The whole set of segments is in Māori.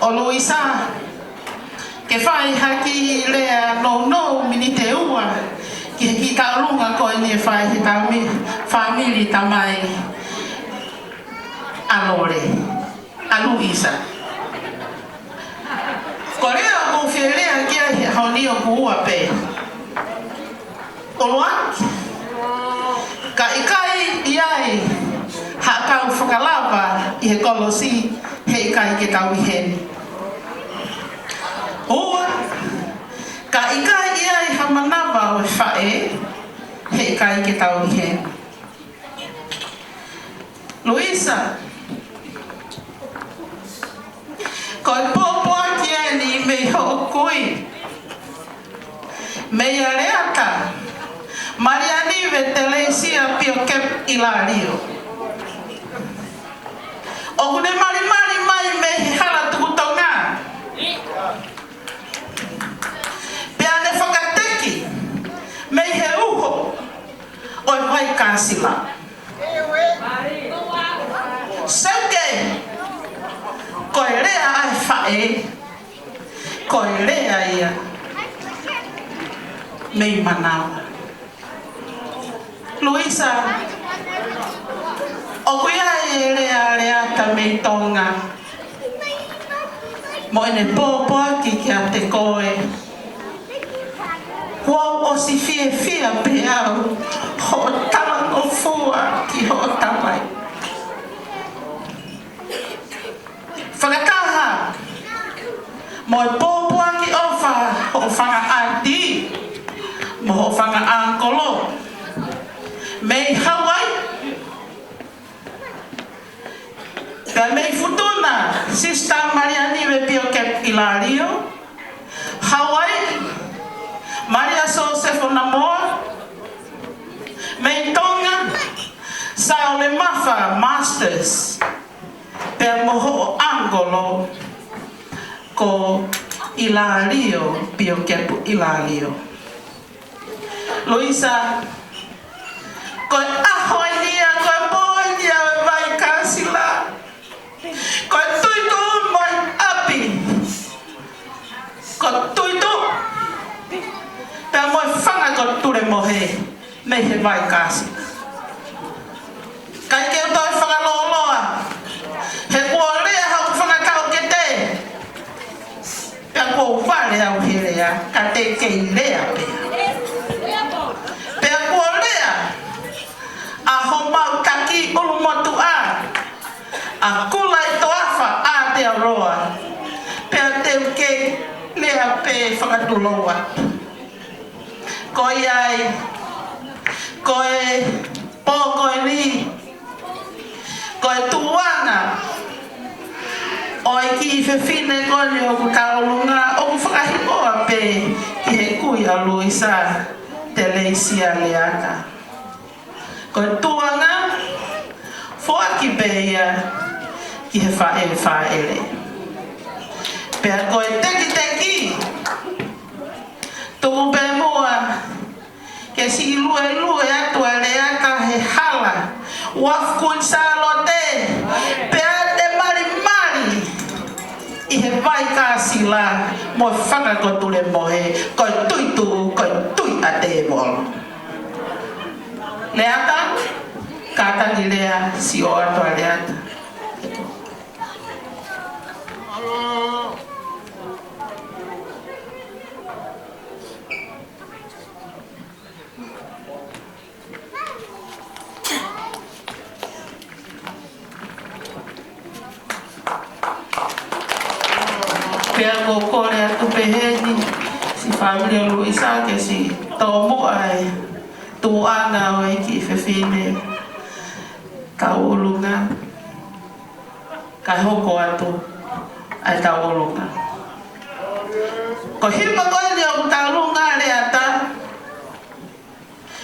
o Luisa ke fai haki lea no mini te ua ki taulunga ko ni fai ki taumi family tamai alore a Luisa korea ko fielea kia hauni o kuua pe Oloa ka ikai iai hakau whakalapa i he kolosi he ikai ke tau hen. Oa ka ikai iai hamanawa o whae he ikai ke tau hen. Luisa koe pōpua ki ani mei ho kui mei areata Mariani Vetelesia Pio Kep Ilario. O kune mari mai me hala tukutonga. Pea ne whakateki me he uho o i vai kāsila. Sauke koe rea ai whae koe rea ia mei manawa. Luisa, o kuia e rea ta mei tonga. Mo ene pōpua ki kia te koe. Wau o si fie pe au, ho talango fua ki ho tamai. Whakataha, mo e pōpua ki ofa, ho whanga ati, mo ho whanga ankolo. Mei Hawaii Pea mei futuna Sista Mariani Pio Kep Ilario Hawaii Maria Josefo Namor Mei Tonga Saole Mafa Masters Pea moho Angolo Ko Ilario Pio Kep Ilario Luisa koe ahoi nia, koe boi nia vai kasila. Koe tuitu moi api. Koe tuitu. Pea moi whanga koe ture mohe, mei he vai kasila. Kai keu toi whakaloloa. He kua rea hau whanga kau ke te. Pea kua wale au he rea, ka te kei rea pea. Pea kua rea, a homau taki ulu motu a kulai toafa a te aroa pea teu ke lea pe whakatuloa koe ai koe pō koe li koe tuanga oi ki whewhine koe ni o kutaulunga o whakahikoa pe ki he kui a Luisa te leisia leaka koe tuanga fua ki beia ki he whaele. Pea koe teki tuku pe mua ke si lue atu a leaka he hala wafkun salote pea te mari i he vai kāsila mo whakakotule mohe koe koe tui a te molo. Leata, kata ni lea si o ato a leata. Pea ko kore atu peheni si familia Luisa ke si tomo ai tuanga o ki whewhine ka ulunga ka hoko atu ai ka ulunga ko hipa koe ni o ka ulunga leata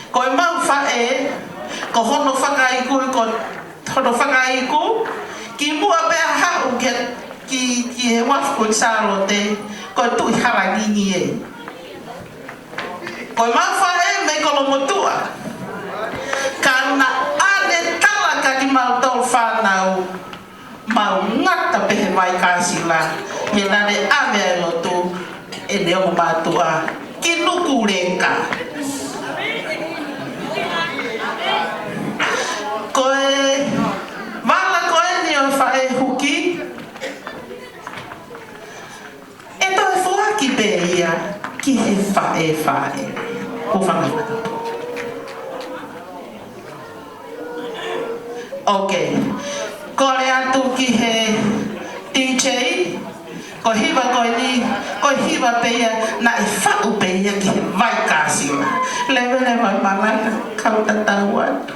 ko i mau whae ko hono whakaiku ki mua pea hau ki he wafkun sarote ko tui harangingi e ko i mau whae me kolomotua ka na ane tala ka ki mau tol whanau mau ngata pehe mai ka kasi la he nane ame o tu e neo matua ki nuku reka koe wala koe ni o whae huki e toi fuaki pe ia ki he whae o whangamata ok kore atu ki he DJ ko hiwa ko ni ko hiwa pe ia na e whau pe ia ki he vai kasi lewe malaka kau tatau atu